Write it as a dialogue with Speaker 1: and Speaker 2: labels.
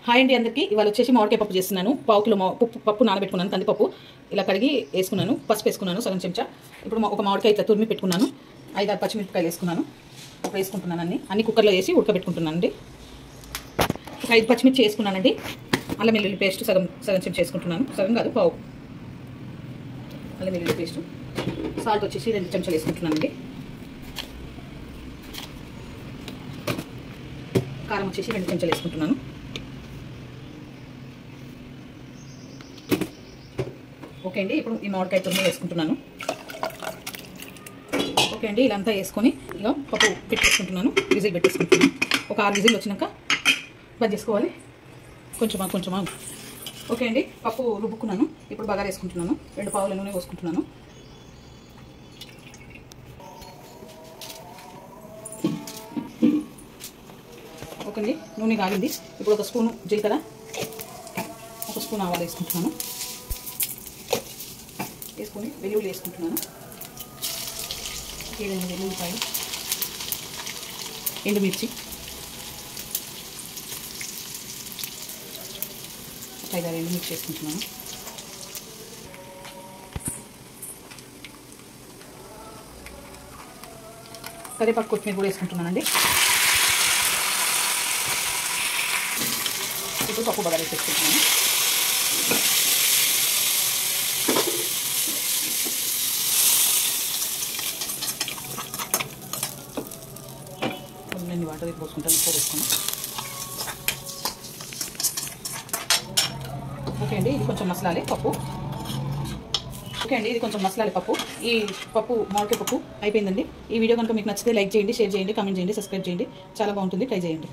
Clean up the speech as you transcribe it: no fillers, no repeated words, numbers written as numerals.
Speaker 1: Hi అండి అందరికీ. ఇవాళ వచ్చేసి మామిడికాయ పప్పు చేస్తున్నాను. పావు కిలో పప్పు నానబెట్టుకున్నాను. కందిపప్పు ఇలా కడిగి వేసుకున్నాను. పసుపు వేసుకున్నాను సగం చెంచా. ఇప్పుడు ఒక మామిడికాయ ఇట్లా తురిమి పెట్టుకున్నాను. 5-6 పచ్చిమిరపకాయలు వేసుకున్నాను. ఇప్పుడు వేసుకుంటున్నాను అన్ని కుక్కర్లో వేసి ఉడకబెట్టుకుంటున్నాను అండి. ఒక 5 పచ్చిమిర్చి వేసుకున్నానండి. అల్లం వెల్లుల్లి పేస్ట్ సగం చెంచా వేసుకుంటున్నాను. సగం కాదు, పావు. అల్లం వెల్లుల్లి పేస్ట్. సాల్ట్ వచ్చేసి 2 చెంచాలు వేసుకుంటున్నానండి. కారం వచ్చేసి 2 చెంచాలు వేసుకుంటున్నాను. ఓకే అండి, ఇప్పుడు ఈ మామిడికాయ తురిమి వేసుకుంటున్నాను. ఓకే అండి, ఇలా అంతా వేసుకొని ఇలా పప్పు పెట్టేసుకుంటున్నాను. విజిల్ పెట్టేసుకుంటున్నాను. ఒక 6 విజిల్ వచ్చినాక బంద్ చేసుకోవాలి. కొంచెమా. ఓకే అండి, పప్పు రుబ్బుకున్నాను. ఇప్పుడు బగారా వేసుకుంటున్నాను. 2 పావుల నూనె పోసుకుంటున్నాను. ఓకే అండి, నూనె కాగింది. ఇప్పుడు ఒక స్పూను జీలకర్ర, ఒక స్పూన్ ఆవాలు వేసుకుంటున్నాను. వేసుకొని వెల్లుల్లి వేసుకుంటున్నాను. 7 వెల్లుల్లిపాయలు, ఎండుమిర్చి, 5-6 ఎండుమిర్చి వేసుకుంటున్నాను. కరివేపాకు, కొత్తిమీర కూడా వేసుకుంటున్నానండి. ఇప్పుడు పప్పు బగారా వేసుకుంటున్నాను. కొన్ని వాటర్ పోసుకుంటాను. పోసుకుని ఓకే అండి, ఇది కొంచెం మసలాలి పప్పు. ఓకే అండి, ఇది కొంచెం మసలాలి పప్పు. ఈ పప్పు మామిడికాయ పప్పు అయిపోయిందండి. ఈ వీడియో కనుక మీకు నచ్చితే లైక్ చేయండి, షేర్ చేయండి, కామెంట్ చేయండి, సబ్స్క్రైబ్ చేయండి. చాలా బాగుంటుంది, ట్రై చేయండి.